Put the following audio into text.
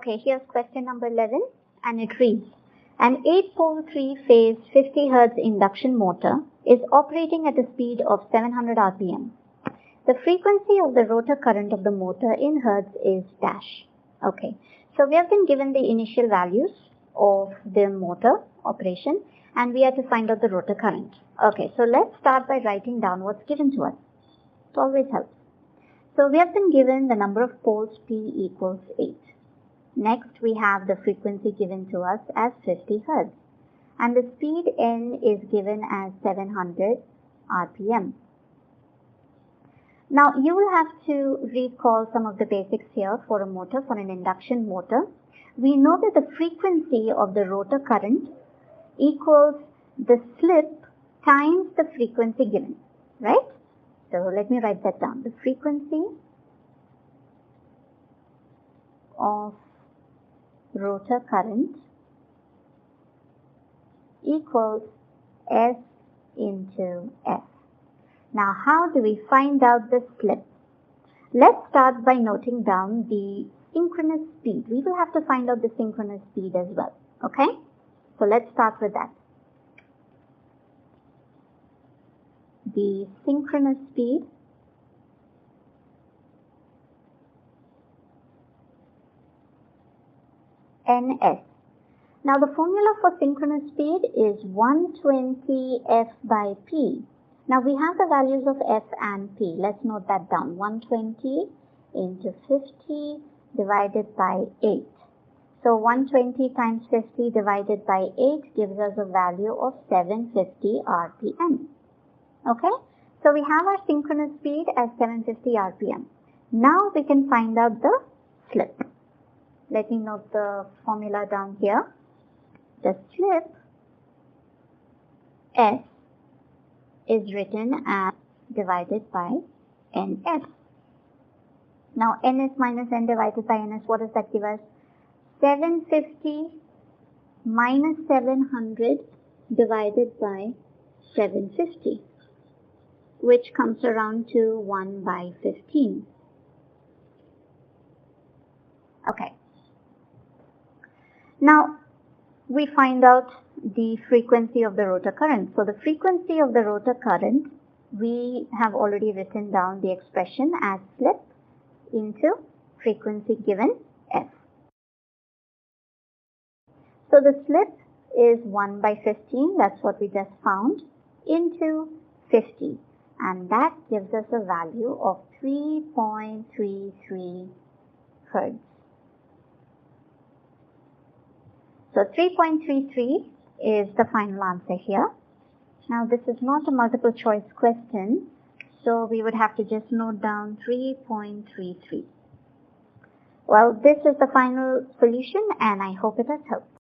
Okay, here's question number 11 and it reads, an 8-pole 3-phase 50 Hz induction motor is operating at a speed of 700 rpm. The frequency of the rotor current of the motor in Hertz is dash. Okay, so we have been given the initial values of the motor operation and we have to find out the rotor current. Okay, so let's start by writing down what's given to us. It always helps. So we have been given the number of poles P equals 8. Next, we have the frequency given to us as 50 Hz. And the speed N is given as 700 rpm. Now, you will have to recall some of the basics here for a motor, for an induction motor. We know that the frequency of the rotor current equals the slip times the frequency given, right? So, let me write that down. The frequency of rotor current equals S into F. Now, how do we find out the slip? Let's start by noting down the synchronous speed. We will have to find out the synchronous speed as well. Okay? So, let's start with that. The synchronous speed Ns. Now, the formula for synchronous speed is 120 F by P. Now, we have the values of F and P. Let's note that down. 120 into 50 divided by 8. So, 120 times 50 divided by 8 gives us a value of 750 rpm. Okay? So, we have our synchronous speed as 750 rpm. Now, we can find out the slip. Let me note the formula down here. The slip S is written as divided by Ns. Now, Ns minus N divided by Ns, what does that give us? 750 minus 700 divided by 750, which comes around to 1 by 15. Okay. Now, we find out the frequency of the rotor current. So, the frequency of the rotor current, we have already written down the expression as slip into frequency given F. So, the slip is 1 by 15, that's what we just found, into 50. And that gives us a value of 3.33 Hz. So 3.33 is the final answer here. Now this is not a multiple choice question, so we would have to just note down 3.33. Well, this is the final solution and I hope it has helped.